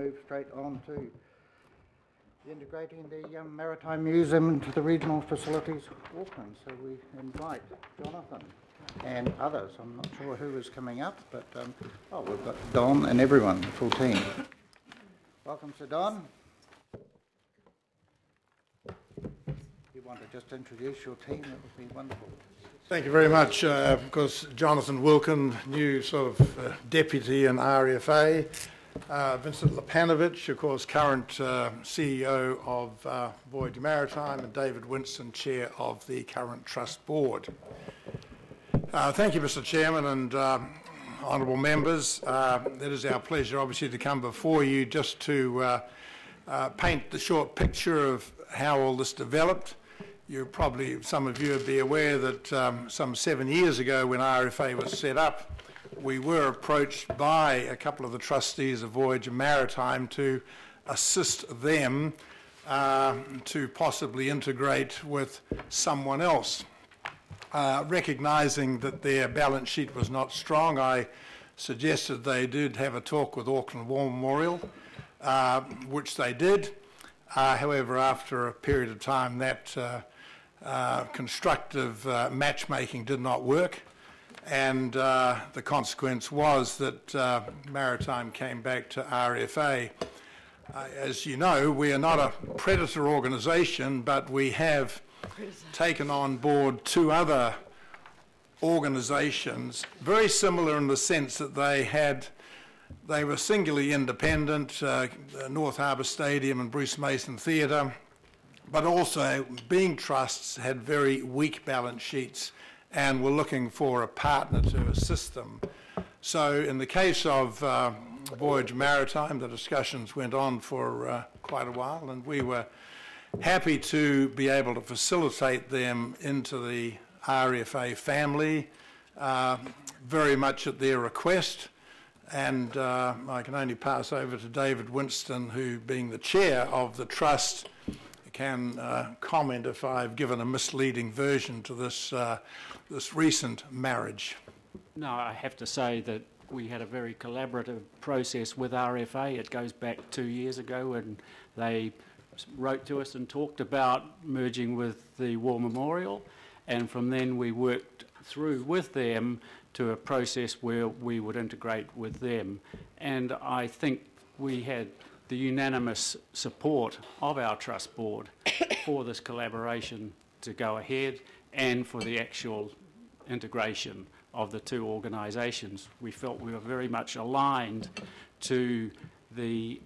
move straight on to integrating the Maritime Museum into the regional facilities of Auckland. So we invite Jonathan and others. I'm not sure who is coming up, but we've got Don and everyone, the full team. Welcome, Sir Don. If you want to just introduce your team, that would be wonderful. Thank you very much. Of course, Jonathan Wilkin, new sort of deputy in RFA. Vincent Lapanovic, of course, current CEO of Voyager Maritime, and David Winston, chair of the current trust board. Thank you, Mr. Chairman, and honourable members. It is our pleasure, obviously, to come before you just to paint the short picture of how all this developed. Some of you would be aware that some 7 years ago, when RFA was set up, we were approached by a couple of the trustees of Voyager Maritime to assist them to possibly integrate with someone else. Recognising that their balance sheet was not strong, I suggested they did have a talk with Auckland War Memorial, which they did. However, after a period of time, that constructive matchmaking did not work, and the consequence was that Maritime came back to RFA. As you know, we are not a predator organisation, but we have taken on board two other organisations, very similar in the sense that they were singularly independent, North Harbour Stadium and Bruce Mason Theatre, but also, being trusts, had very weak balance sheets and were looking for a partner to assist them. So in the case of Voyager Maritime, the discussions went on for quite a while, and we were happy to be able to facilitate them into the RFA family, very much at their request. And I can only pass over to David Winston, who, being the chair of the trust, can comment if I've given a misleading version to this this recent marriage. No, I have to say that we had a very collaborative process with RFA. It goes back 2 years ago, and they wrote to us and talked about merging with the War Memorial, and from then we worked through with them to a process where we would integrate with them. And I think we had the unanimous support of our trust board for this collaboration to go ahead and for the actual integration of the two organisations. We felt we were very much aligned to the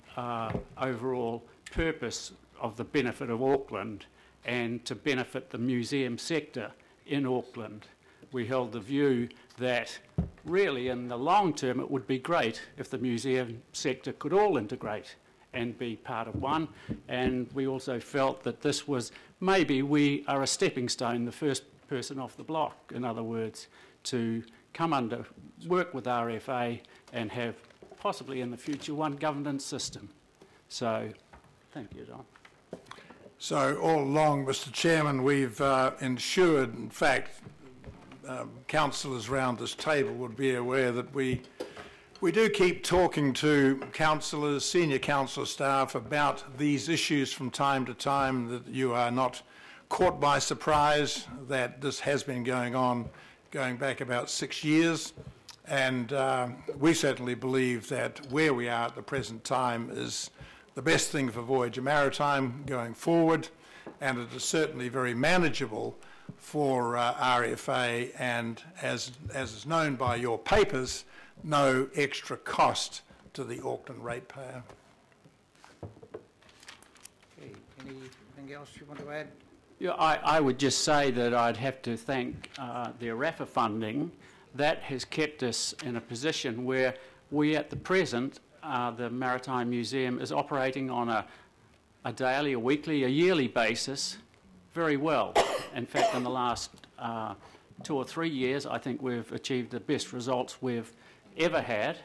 overall purpose of the benefit of Auckland and to benefit the museum sector in Auckland. We held the view that really in the long term it would be great if the museum sector could all integrate and be part of one, and we also felt that this was, maybe we are a stepping stone, the first person off the block, in other words, to come under, work with RFA and have possibly in the future one governance system. So, thank you, Don. So all along, Mr. Chairman, we've ensured, in fact, councillors around this table would be aware that we do keep talking to councillors, senior council staff about these issues from time to time, that you are not caught by surprise, that this has been going on going back about 6 years, and we certainly believe that where we are at the present time is the best thing for Voyager Maritime going forward, and it is certainly very manageable for RFA, and as is known by your papers, no extra cost to the Auckland ratepayer. Okay, anything else you want to add? Yeah, I would just say that I'd have to thank the ARAFA funding. That has kept us in a position where we at the present, the Maritime Museum is operating on a daily, a weekly, a yearly basis very well. In fact, in the last 2 or 3 years, I think we've achieved the best results we've ever had,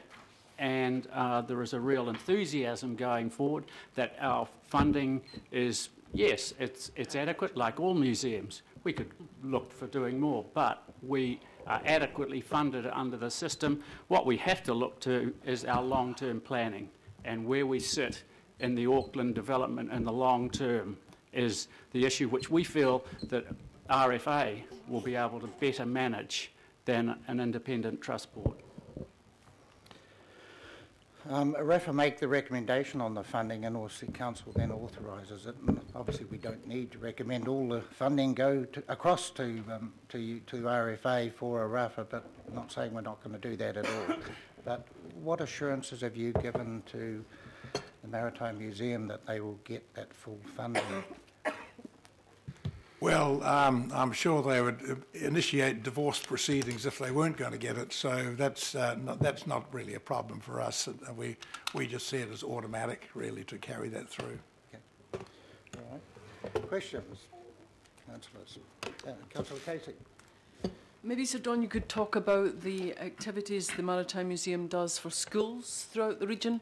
and there is a real enthusiasm going forward that our funding is, yes, it's adequate, like all museums. We could look for doing more, but we are adequately funded under the system. What we have to look to is our long-term planning, and where we sit in the Auckland development in the long term is the issue which we feel that RFA will be able to better manage than an independent trust board. RAFA make the recommendation on the funding, and also council then authorises it. And obviously, we don't need to recommend all the funding go across to RFA for a RAFA, but I'm not saying we're not going to do that at all. But what assurances have you given to the Maritime Museum that they will get that full funding? Well, I'm sure they would initiate divorce proceedings if they weren't going to get it, so that's not really a problem for us. We just see it as automatic, really, to carry that through. Okay. All right. Questions, councillors? Councillor Casey. Maybe, Sir Don, you could talk about the activities the Maritime Museum does for schools throughout the region,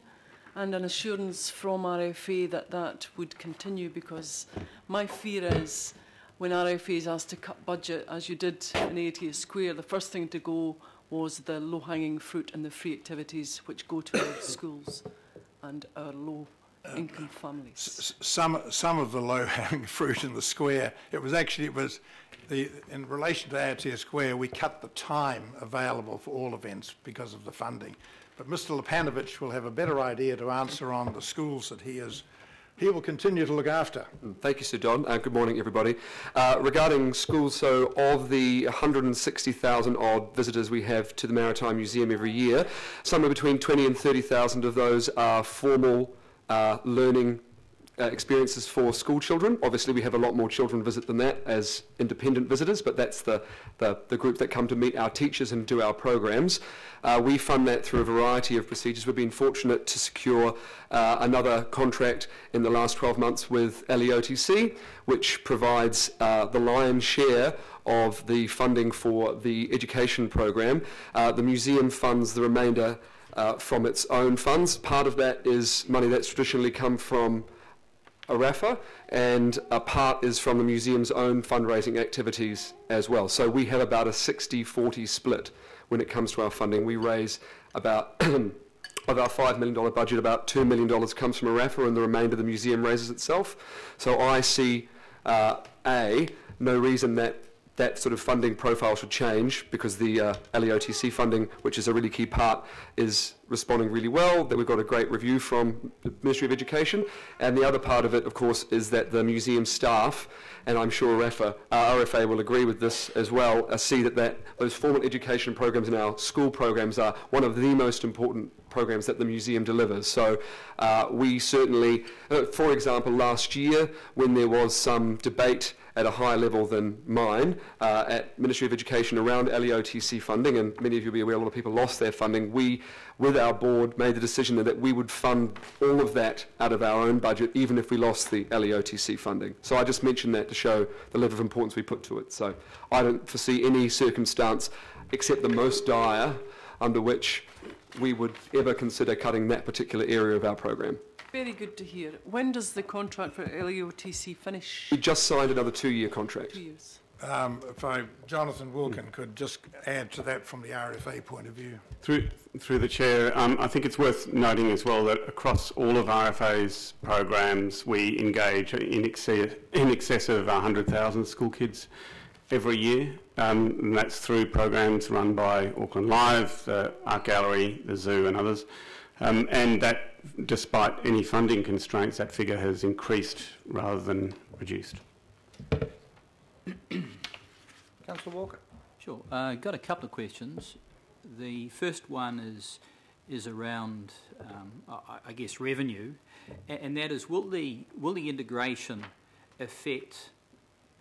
and an assurance from RFA that that would continue, because my fear is when RFA is asked to cut budget, as you did in ATA Square, the first thing to go was the low-hanging fruit and the free activities which go to our schools and our low-income families. Some of the low-hanging fruit in the square, in relation to ATA Square, we cut the time available for all events because of the funding. But Mr. Lepanovich will have a better idea to answer on the schools that he will continue to look after. Thank you, Sir Don. Good morning, everybody. Regarding schools, so of the 160,000 odd visitors we have to the Maritime Museum every year, somewhere between 20 and 30,000 of those are formal learning experiences for school children. Obviously, we have a lot more children visit than that as independent visitors, but that's the group that come to meet our teachers and do our programs. We fund that through a variety of procedures. We've been fortunate to secure another contract in the last 12 months with LEOTC, which provides the lion's share of the funding for the education program. The museum funds the remainder from its own funds. Part of that is money that's traditionally come from RAFA, and a part is from the museum's own fundraising activities as well. So we have about a 60-40 split when it comes to our funding. We raise about, of our $5 million budget, about $2 million comes from RAFA, and the remainder the museum raises itself. So I see, no reason that sort of funding profile should change, because the LEOTC funding, which is a really key part, is responding really well, that we've got a great review from the Ministry of Education. And the other part of it, of course, is that the museum staff, and I'm sure RFA will agree with this as well, see that those formal education programs and our school programs are one of the most important programs that the museum delivers. So we certainly, for example, last year, when there was some debate at a higher level than mine at Ministry of Education around LEOTC funding, and many of you will be aware a lot of people lost their funding, we, with our board, made the decision that we would fund all of that out of our own budget, even if we lost the LEOTC funding. So I just mentioned that to show the level of importance we put to it. So I don't foresee any circumstance, except the most dire, under which we would ever consider cutting that particular area of our program. Very good to hear. When does the contract for LEOTC finish? We just signed another 2-year contract. 2 years. If Jonathan Wilkin could just add to that from the RFA point of view. Through the Chair, I think it's worth noting as well that across all of RFA's programs, we engage in excess of 100,000 school kids every year, and that's through programs run by Auckland Live, the Art Gallery, the Zoo and others. And that, despite any funding constraints, that figure has increased rather than reduced. Councillor Walker. Sure. Got a couple of questions. The first one is around, I guess, revenue, and that is, will the integration affect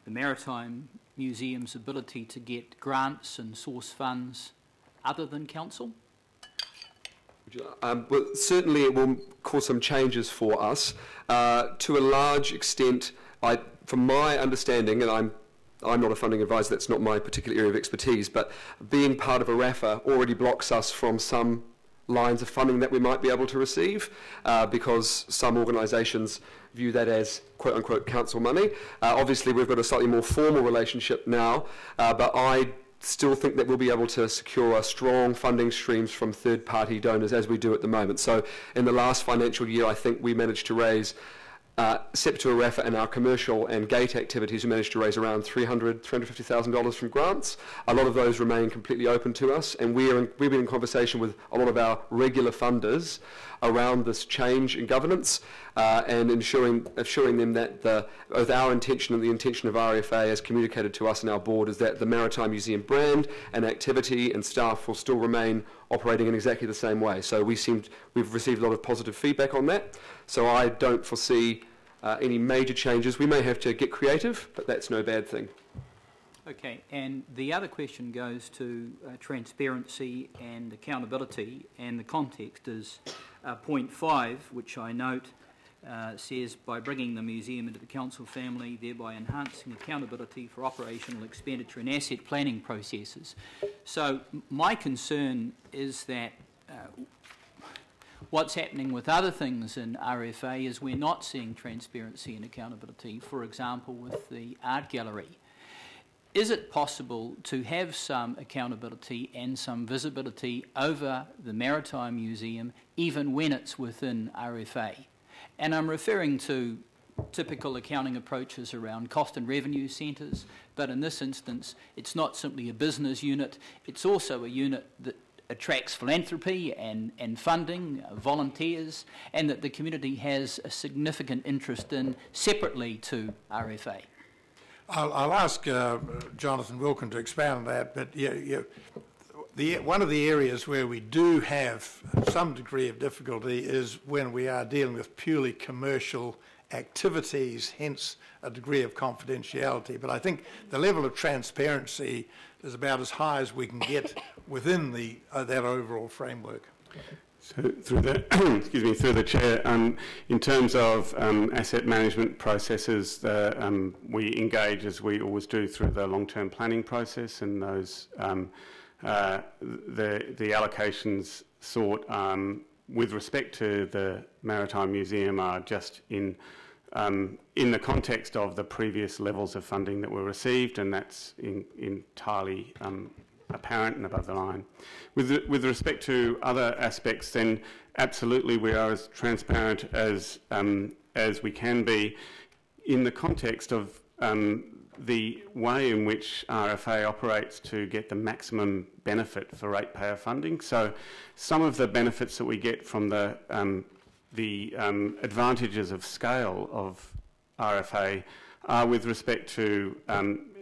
the Maritime Museum's ability to get grants and source funds other than council? Well, certainly it will cause some changes for us. To a large extent, from my understanding, and I'm not a funding advisor, that's not my particular area of expertise, but being part of a RAFA already blocks us from some lines of funding that we might be able to receive, because some organisations view that as quote-unquote council money. Obviously, we've got a slightly more formal relationship now, but I still think that we'll be able to secure strong funding streams from third-party donors as we do at the moment. So in the last financial year, I think we managed to raise, separate to Arafa and our commercial and gate activities, we managed to raise around $350,000 from grants. A lot of those remain completely open to us, and we've been in conversation with a lot of our regular funders around this change in governance and assuring them that both our intention and the intention of RFA as communicated to us and our board is that the Maritime Museum brand and activity and staff will still remain operating in exactly the same way. So we've received a lot of positive feedback on that. So I don't foresee any major changes. We may have to get creative, but that's no bad thing. Okay, and the other question goes to transparency and accountability, and the context is point 5, which I note says, by bringing the museum into the council family, thereby enhancing accountability for operational expenditure and asset planning processes. So my concern is that what's happening with other things in RFA is we're not seeing transparency and accountability, for example, with the art gallery. Is it possible to have some accountability and some visibility over the Maritime Museum even when it's within RFA? And I'm referring to typical accounting approaches around cost and revenue centres, but in this instance it's not simply a business unit, it's also a unit that attracts philanthropy and funding, volunteers, and that the community has a significant interest in separately to RFA. I'll ask Jonathan Wilkin to expand on that, but one of the areas where we do have some degree of difficulty is when we are dealing with purely commercial activities, hence a degree of confidentiality. But I think the level of transparency is about as high as we can get within that overall framework. So through the through the chair, in terms of asset management processes, we engage as we always do through the long-term planning process, and those the allocations sought with respect to the Maritime Museum are just in the context of the previous levels of funding that were received, and that's entirely apparent and above the line. With respect to other aspects, then absolutely we are as transparent as we can be in the context of the way in which RFA operates to get the maximum benefit for ratepayer funding. So some of the benefits that we get from the advantages of scale of RFA are with respect to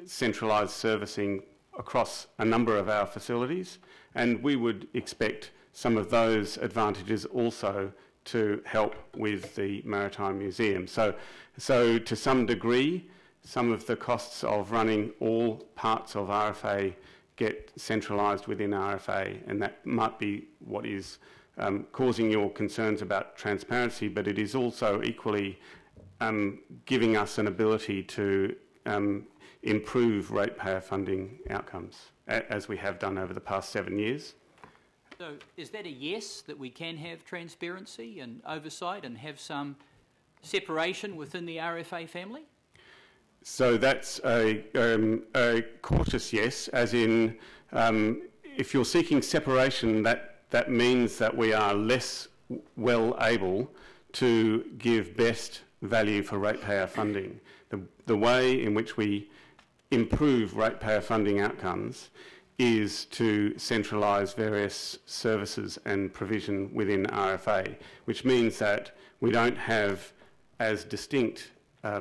centralised servicing across a number of our facilities, and we would expect some of those advantages also to help with the Maritime Museum. So to some degree, some of the costs of running all parts of RFA get centralised within RFA, and that might be what is causing your concerns about transparency, but it is also equally giving us an ability to improve ratepayer funding outcomes, as we have done over the past 7 years. So is that a yes, that we can have transparency and oversight and have some separation within the RFA family? So that's a cautious yes, as in if you're seeking separation, that means that we are less well able to give best value for ratepayer funding. The way in which we improve ratepayer funding outcomes is to centralise various services and provision within RFA, which means that we don't have as distinct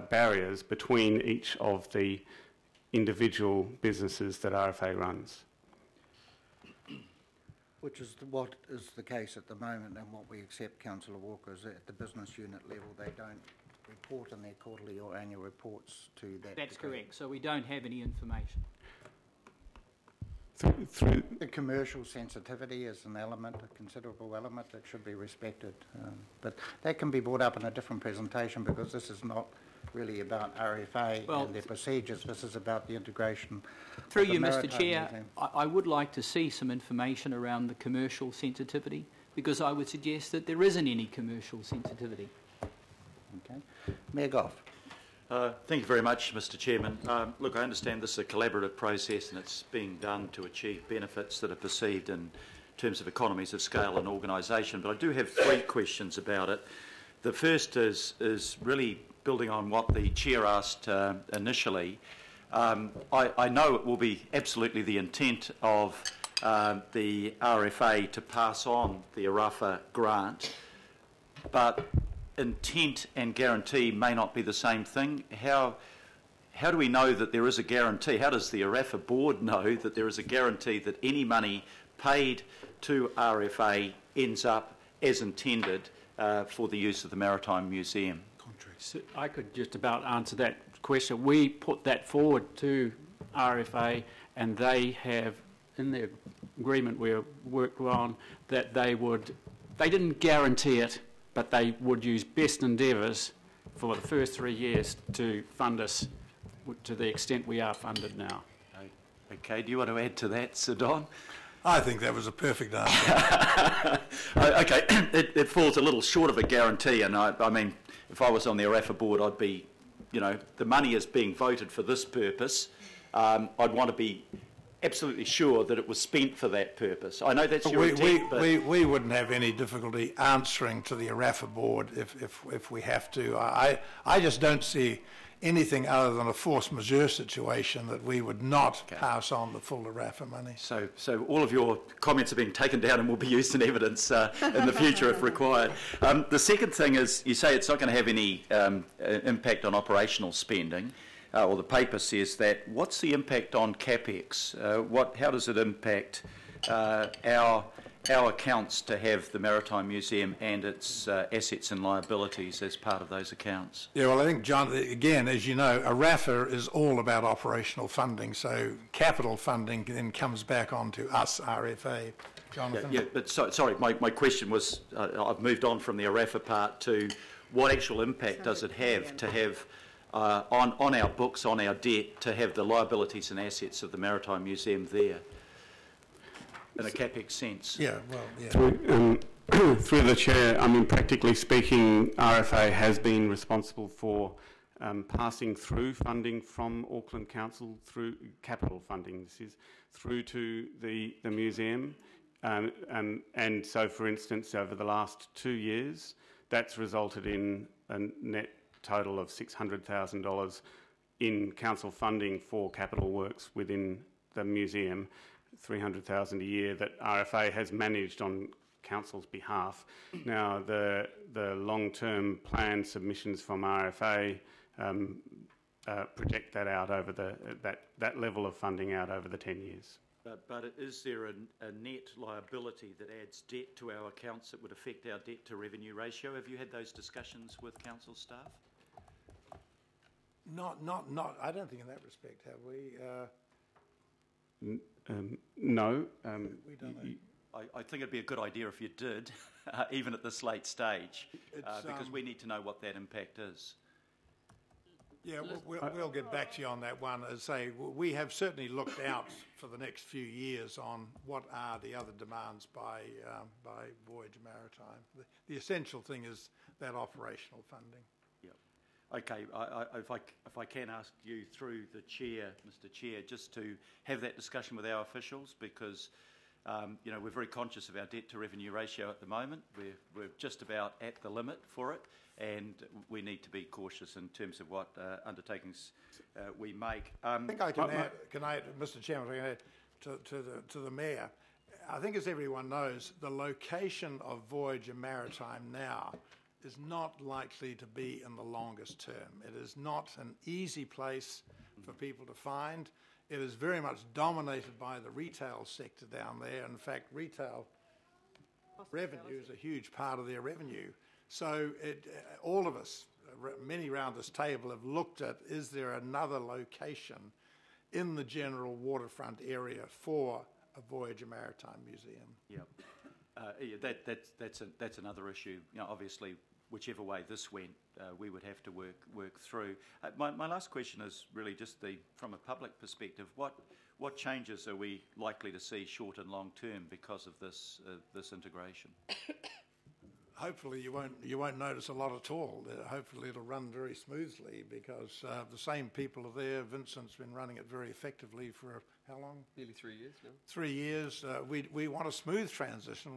barriers between each of the individual businesses that RFA runs. Which is what is the case at the moment, and what we accept, Councillor Walker, is that at the business unit level they don't report in their quarterly or annual reports to that. That's correct, so we don't have any information. Through the commercial sensitivity is an element, a considerable element that should be respected, but that can be brought up in a different presentation, because this is not really about RFA and their procedures. This is about the integration. Through you, Mr. Chair, I would like to see some information around the commercial sensitivity, because I would suggest that there isn't any commercial sensitivity. Okay. Mayor Goff. Thank you very much, Mr Chairman. Look, I understand this is a collaborative process and it's being done to achieve benefits that are perceived in terms of economies of scale and organisation, but I do have 3 questions about it. The first is really building on what the Chair asked initially. I know it will be absolutely the intent of the RFA to pass on the Arafa grant, but intent and guarantee may not be the same thing. How do we know that there is a guarantee? How does the Arafa board know that there is a guarantee that any money paid to RFA ends up as intended for the use of the Maritime Museum? So I could just about answer that question. We put that forward to RFA, and they have, in their agreement we worked on, that they didn't guarantee it, but they would use best endeavours for the first 3 years to fund us to the extent we are funded now. Okay, do you want to add to that, Sir Don? I think that was a perfect answer. Okay, it falls a little short of a guarantee, and I mean, if I was on the Arafa board, I'd be, you know, the money is being voted for this purpose. I'd want to be absolutely sure that it was spent for that purpose. I know that's your intent, but we wouldn't have any difficulty answering to the Arafa board if we have to. I just don't see anything other than a force majeure situation that we would not pass on the full Arafa money. So all of your comments are being taken down and will be used in evidence in the future if required. The second thing is, you say it's not going to have any impact on operational spending. Or the paper says that. What's the impact on CapEx? How does it impact our accounts to have the Maritime Museum and its assets and liabilities as part of those accounts? Yeah, well, I think, John, again, as you know, Arafa is all about operational funding, so capital funding then comes back onto us, RFA. Jonathan? Yeah, but sorry, my question was, I've moved on from the Arafa part to what actual impact does it have to have on our books, on our debt, to have the liabilities and assets of the Maritime Museum there, in a CapEx sense? Yeah, well, yeah. Through the Chair, I mean, practically speaking, RFA has been responsible for passing through funding from Auckland Council, through capital funding, this is, through to the museum. And so, for instance, over the last 2 years, that's resulted in a net total of $600,000 in council funding for capital works within the museum, $300,000 a year that RFA has managed on council's behalf. Now, the long-term plan submissions from RFA project that out over that level of funding out over the 10 years. But is there a net liability that adds debt to our accounts that would affect our debt to revenue ratio? Have you had those discussions with council staff? Not. I don't think in that respect have we. No. We don't know. I think it'd be a good idea if you did, even at this late stage, because we need to know what that impact is. Yeah, we'll get back to you on that one. As I say, we have certainly looked out for the next few years on what are the other demands by Voyager Maritime. The essential thing is that operational funding. Okay, if I can ask you through the Chair, Mr Chair, just to have that discussion with our officials, because you know, we're very conscious of our debt to revenue ratio at the moment. We're just about at the limit for it, and we need to be cautious in terms of what undertakings we make. I think I can add, Mr Chairman, I can add to the Mayor. I think, as everyone knows, the location of Voyager Maritime now is not likely to be in the longest term. It is not an easy place for people to find. It is very much dominated by the retail sector down there. In fact, retail revenue is a huge part of their revenue. So all of us, many around this table, have looked at, is there another location in the general waterfront area for a Voyager Maritime Museum? Yeah, that's another issue. You know, obviously, whichever way this went, we would have to work through. My last question is really just from a public perspective, what changes are we likely to see short and long term because of this integration? hopefully you won't notice a lot at all. Hopefully it'll run very smoothly because the same people are there. Vincent's been running it very effectively for how long? Nearly 3 years now. 3 years. We want a smooth transition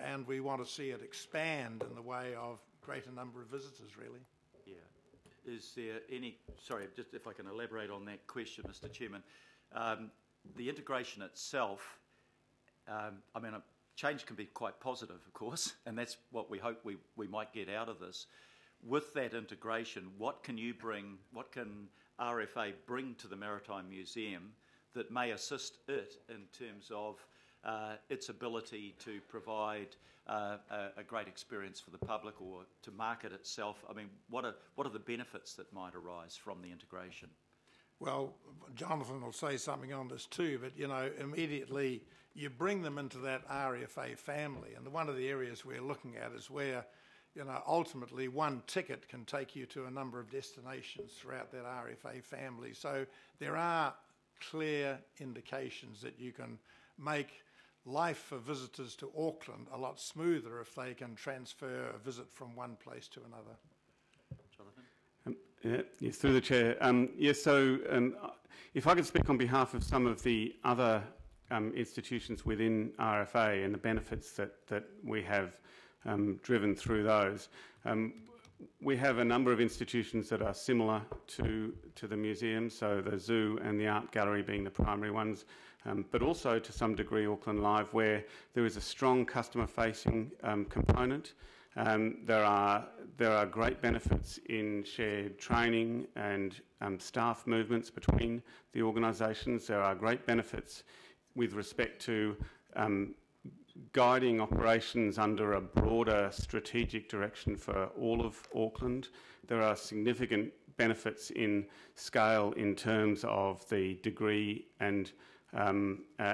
and we want to see it expand in the way of greater number of visitors, really. Yeah. Is there any, sorry, just if I can elaborate on that question, Mr. Chairman. The integration itself, change can be quite positive, of course, and that's what we hope we might get out of this. With that integration, what can RFA bring to the Maritime Museum that may assist it in terms of its ability to provide a great experience for the public or to market itself? I mean, what are the benefits that might arise from the integration? Well, Jonathan will say something on this too, but, immediately you bring them into that RFA family. And one of the areas we're looking at is where, ultimately one ticket can take you to a number of destinations throughout that RFA family. So there are clear indications that you can make life for visitors to Auckland a lot smoother if they can transfer a visit from one place to another. Jonathan? Yes, through the chair. If I could speak on behalf of some of the other institutions within RFA and the benefits that we have driven through those. We have a number of institutions that are similar to the museum, so the zoo and the art gallery being the primary ones, but also to some degree Auckland Live, where there is a strong customer-facing component. There are great benefits in shared training and staff movements between the organisations. There are great benefits with respect to guiding operations under a broader strategic direction for all of Auckland. There are significant benefits in scale in terms of the degree and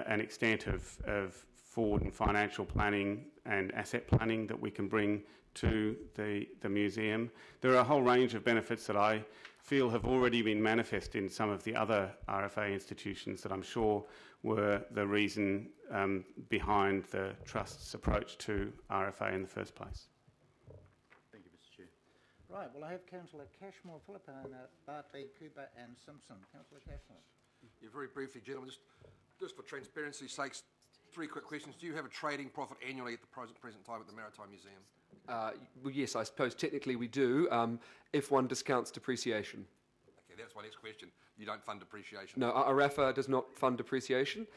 extent of forward and financial planning and asset planning that we can bring to the museum. There are a whole range of benefits that I feel have already been manifest in some of the other RFA institutions that I'm sure were the reason behind the Trust's approach to RFA in the first place. Thank you, Mr. Chair. Right, well, I have Councillor Cashmore, Philippine, Bartley, Cooper and Simpson. Councillor Cashmore. Yeah, very briefly, gentlemen, just for transparency's sakes, 3 quick questions. Do you have a trading profit annually at the present time at the Maritime Museum? Well, yes, I suppose technically we do, if one discounts depreciation. Okay, that's my next question. You don't fund depreciation? No, RAFA does not fund depreciation,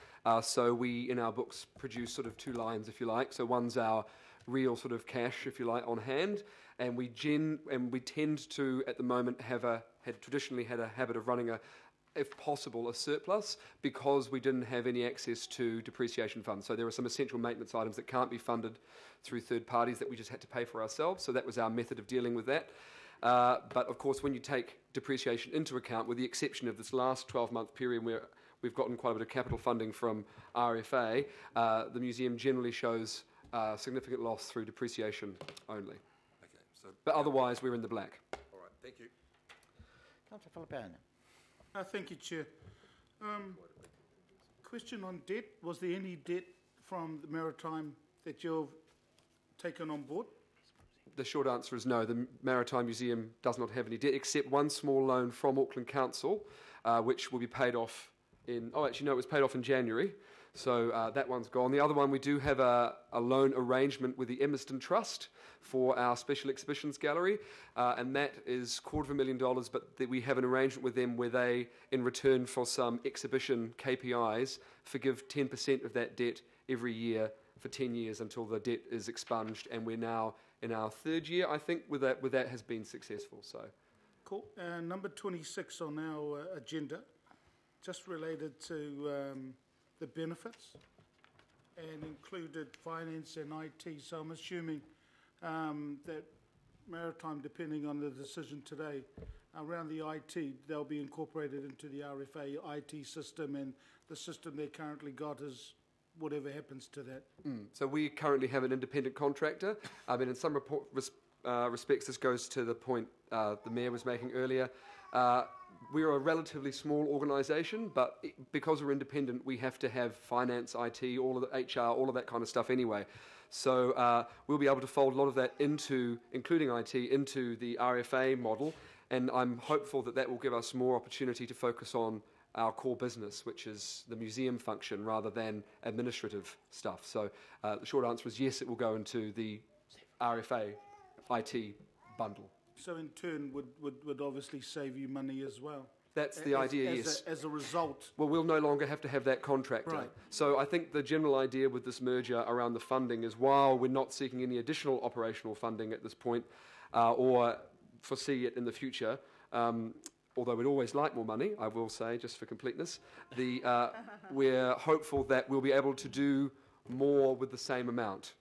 so we, in our books, produce sort of 2 lines, if you like. So one's our real sort of cash, if you like, on hand, and we tend to, at the moment, had traditionally had a habit of running if possible, a surplus, because we didn't have any access to depreciation funds. So there are some essential maintenance items that can't be funded through third parties that we just had to pay for ourselves. So that was our method of dealing with that. But of course, when you take depreciation into account, with the exception of this last 12-month period where we've gotten quite a bit of capital funding from RFA, the museum generally shows significant loss through depreciation only. Okay, but otherwise, we're in the black. All right, thank you. Councillor Philippine. Thank you, Chair. Question on debt. Was there any debt from the Maritime that you've taken on board? The short answer is no. The Maritime Museum does not have any debt, except one small loan from Auckland Council, which will be paid off in... Oh, actually, no, it was paid off in January. So that one's gone. The other one, we do have a loan arrangement with the Emerson Trust for our special exhibitions gallery, and that is $250,000, but we have an arrangement with them where they, in return for some exhibition KPIs, forgive 10% of that debt every year for 10 years until the debt is expunged, and we're now in our 3rd year, I think, with that has been successful. So, cool. Number 26 on our agenda, just related to the benefits, and included finance and IT. So I'm assuming that Maritime, depending on the decision today, around the IT, they'll be incorporated into the RFA IT system, and the system they currently got is whatever happens to that. So we currently have an independent contractor. I mean, in some respects, this goes to the point the Mayor was making earlier. We're a relatively small organisation, but because we're independent, we have to have finance, IT, all of the HR, all of that kind of stuff anyway. So we'll be able to fold a lot of that into, including IT, into the RFA model, and I'm hopeful that that will give us more opportunity to focus on our core business, which is the museum function, rather than administrative stuff. So the short answer is yes, it will go into the RFA IT bundle. So in turn would obviously save you money as well? That's the idea, yes. As a result. Well, we'll no longer have to have that contractor. Right. So I think the general idea with this merger around the funding is, while we're not seeking any additional operational funding at this point, or foresee it in the future, although we'd always like more money, I will say, just for completeness, we're hopeful that we'll be able to do more with the same amount.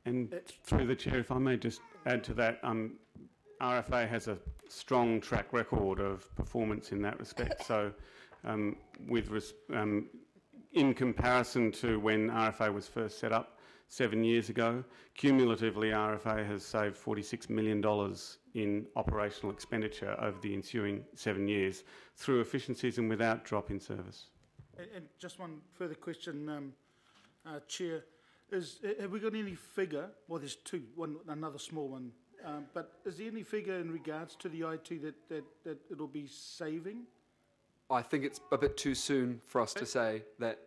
And through the Chair, if I may just add to that, RFA has a strong track record of performance in that respect. So in comparison to when RFA was first set up 7 years ago, cumulatively RFA has saved $46 million in operational expenditure over the ensuing 7 years through efficiencies and without drop in service. And just one further question, Chair. Have we got any figure? Well, there's two. Another small one. But is there any figure in regards to the IT that it'll be saving? I think it's a bit too soon for us to say that,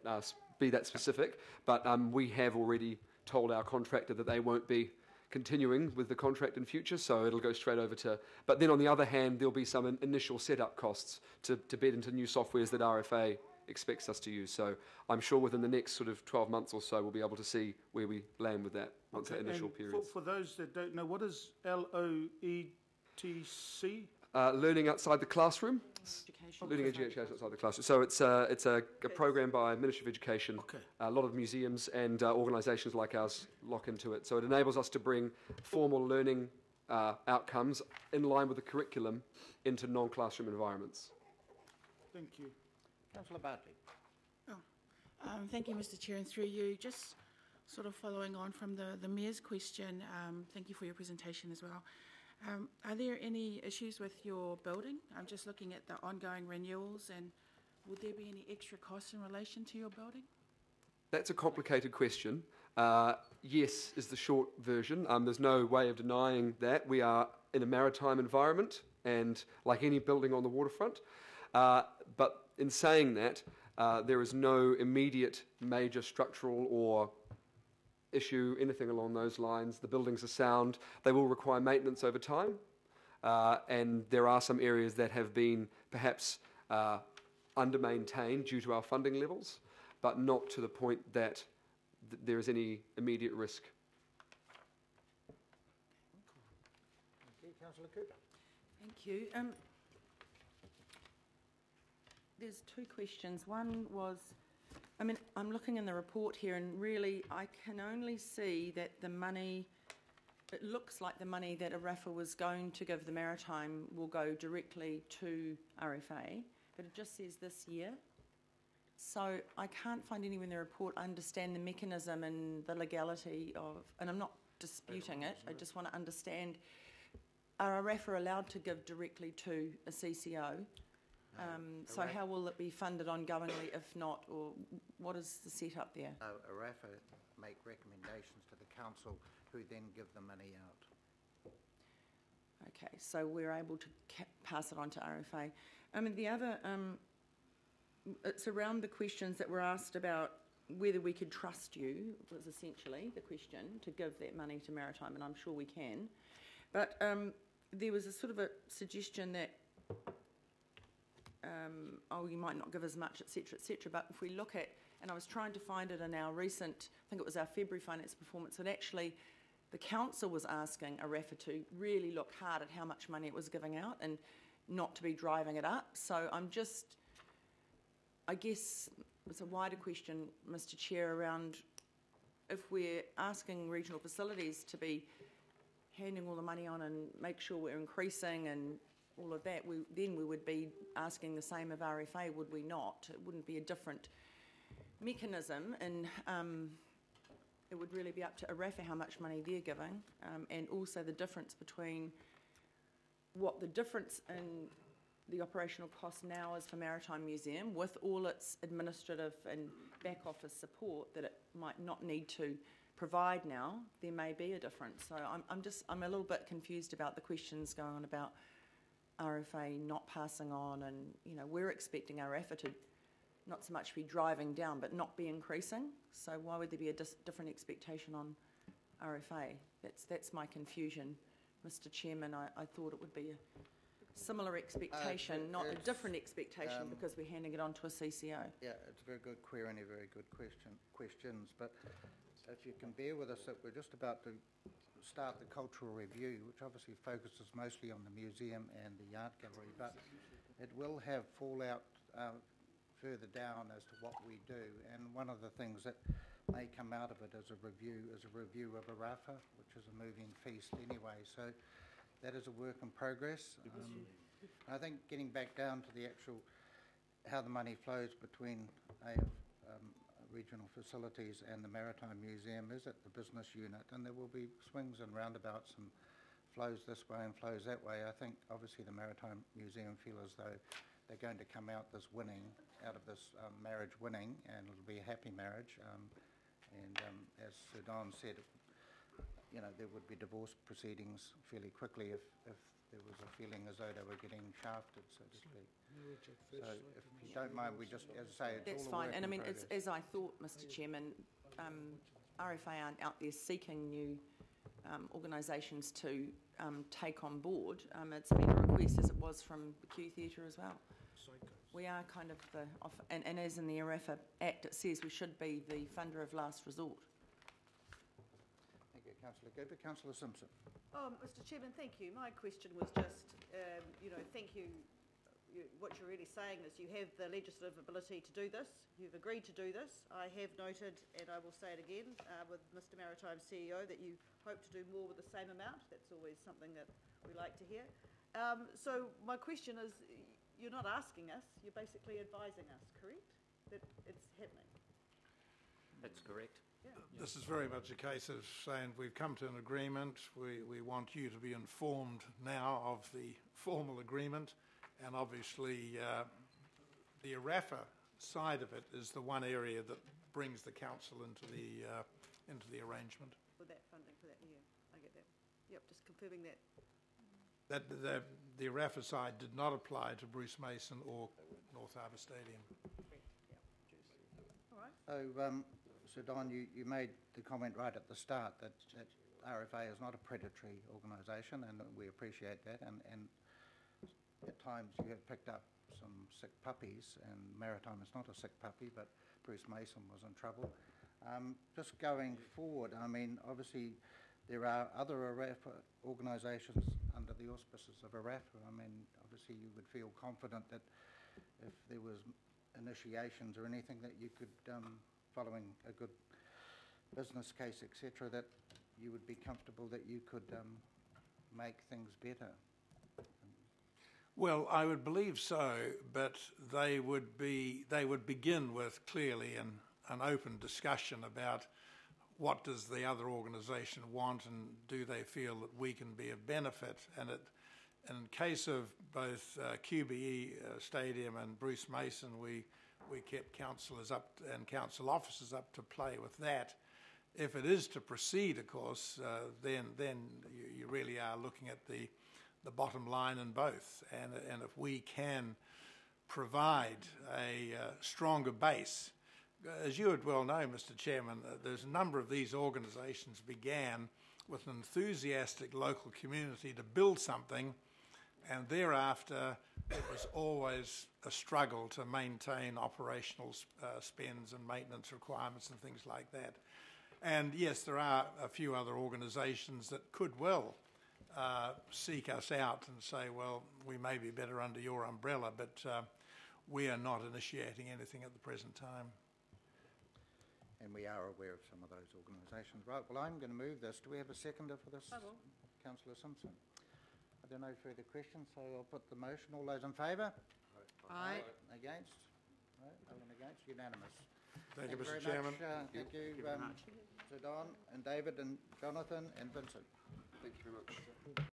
be that specific. But we have already told our contractor that they won't be continuing with the contract in future, so it'll go straight over to. But then on the other hand, there'll be some initial setup costs to bed into new softwares that RFA expects us to use. So I'm sure within the next sort of 12 months or so, we'll be able to see where we land with that once that initial period. For those that don't know, what is LOETC? Learning outside the classroom. Learning education outside the classroom. So it's a program by Ministry of Education. Okay. A lot of museums and organisations like ours lock into it. So it enables us to bring formal learning outcomes in line with the curriculum into non-classroom environments. Thank you. Councillor Bartley. Thank you, Mr. Chair, and through you, just sort of following on from the Mayor's question, thank you for your presentation as well. Are there any issues with your building? I'm just looking at the ongoing renewals, and would there be any extra costs in relation to your building? That's a complicated question. Yes is the short version. There's no way of denying that. We are in a maritime environment, and like any building on the waterfront. But in saying that, there is no immediate major structural or issue, anything along those lines. The buildings are sound. They will require maintenance over time, and there are some areas that have been perhaps under-maintained due to our funding levels, but not to the point that there is any immediate risk. Thank you. Councillor Cooper. Thank you. There's two questions. One was, I mean, I'm looking in the report here, and really I can only see that the money, it looks like the money that ARAFA was going to give the Maritime will go directly to RFA, but it just says this year. So I can't find anywhere in the report I understand the mechanism and the legality of, and I'm not disputing it, I just want to understand, are ARAFA allowed to give directly to a CCO? So how will it be funded ongoingly if not, or what is the setup there? No, ARAFA make recommendations to the council, who then give the money out. Okay, so we're able to pass it on to RFA. I mean, the other, it's around the questions that were asked about whether we could trust you, was essentially the question, to give that money to Maritime, and I'm sure we can. But there was a sort of a suggestion that oh, you might not give as much, etc., but if we look at, and I was trying to find it in our recent, I think it was our February finance performance, that actually the council was asking ARAFA to really look hard at how much money it was giving out and not to be driving it up. So I'm just, I guess it's a wider question, Mr. Chair, around if we're asking regional facilities to be handing all the money on and make sure we're increasing and all of that, then we would be asking the same of RFA, would we not? It wouldn't be a different mechanism, and it would really be up to ARAFA how much money they're giving, and also the difference between what the difference in the operational cost now is for Maritime Museum, with all its administrative and back office support, that it might not need to provide now, there may be a difference. So I'm a little bit confused about the questions going on about RFA not passing on, and we're expecting our RAFA to not so much be driving down but not be increasing. So why would there be a different expectation on RFA? That's my confusion, Mr. Chairman. I thought it would be a similar expectation, not a different expectation, because we're handing it on to a CCO. Yeah, it's a very good query and a very good questions. But if you can bear with us, that we're just about to start the cultural review, which obviously focuses mostly on the museum and the art gallery, but it will have fallout further down as to what we do. And one of the things that may come out of it is a review of a RAFA, which is a moving feast anyway. So that is a work in progress. I think getting back down to the actual how the money flows between regional facilities and the Maritime Museum is at the business unit, and there will be swings and roundabouts and flows this way and flows that way. I think obviously the Maritime Museum feel as though they're going to come out this marriage winning, and it'll be a happy marriage. As Sir Don said, there would be divorce proceedings fairly quickly if there was a feeling as though they were getting shafted, so to speak. So if you don't mind, we just, as I say, it's that's all fine. a work And I in mean, progress. it's as I thought, Mr. Chairman. RFA aren't out there seeking new organisations to take on board. It's been a request, as it was from the Q Theatre as well. We are kind of and as in the RAFA Act, it says we should be the funder of last resort. Thank you, Councillor Cooper. Councillor Simpson. Mr. Chairman, thank you. My question was just, thank you. What you're really saying is you have the legislative ability to do this. You've agreed to do this. I have noted, and I will say it again, with Mr. Maritime CEO, that you hope to do more with the same amount. That's always something that we like to hear. So my question is, you're not asking us, you're basically advising us, correct? That it's happening. That's correct. Yeah. This is very much a case of saying we've come to an agreement. We want you to be informed now of the formal agreement, and obviously the RAFA side of it is the one area that brings the council into the arrangement. With that funding for that year, I get that. Yep, just confirming that. That the RAFA side did not apply to Bruce Mason or North Harbour Stadium. Correct. Yeah. All right. So, Sir Don, you made the comment right at the start that RFA is not a predatory organisation, and we appreciate that. And at times you have picked up some sick puppies, and Maritime is not a sick puppy, but Bruce Mason was in trouble. Just going forward, I mean, obviously there are other RAFA organisations under the auspices of RAFA. I mean, obviously you would feel confident that if there was initiations or anything that you could, following a good business case, etc., that you would be comfortable that you could make things better. Well, I would believe so, but they would begin with clearly an open discussion about what does the other organisation want, and do they feel that we can be of benefit. And in case of both QBE Stadium and Bruce Mason, we kept councillors up and council officers up to play with that. If it is to proceed, of course, then you really are looking at the bottom line in both. And if we can provide a stronger base, as you would well know, Mr. Chairman, there's a number of these organisations began with an enthusiastic local community to build something, and thereafter it was always a struggle to maintain operational spends and maintenance requirements and things like that. And yes, there are a few other organisations that could well seek us out and say, well, we may be better under your umbrella, but we are not initiating anything at the present time. And we are aware of some of those organisations. Right, well, I'm going to move this. Do we have a seconder for this? I will. Councillor Simpson. Are there no further questions? So I'll put the motion. All those in favour? Aye. Against? No, no one against. Unanimous. Thank you, very Mr. Chairman. much. Thank you, Sir Don and David and Jonathan and Vincent. Thank you very much.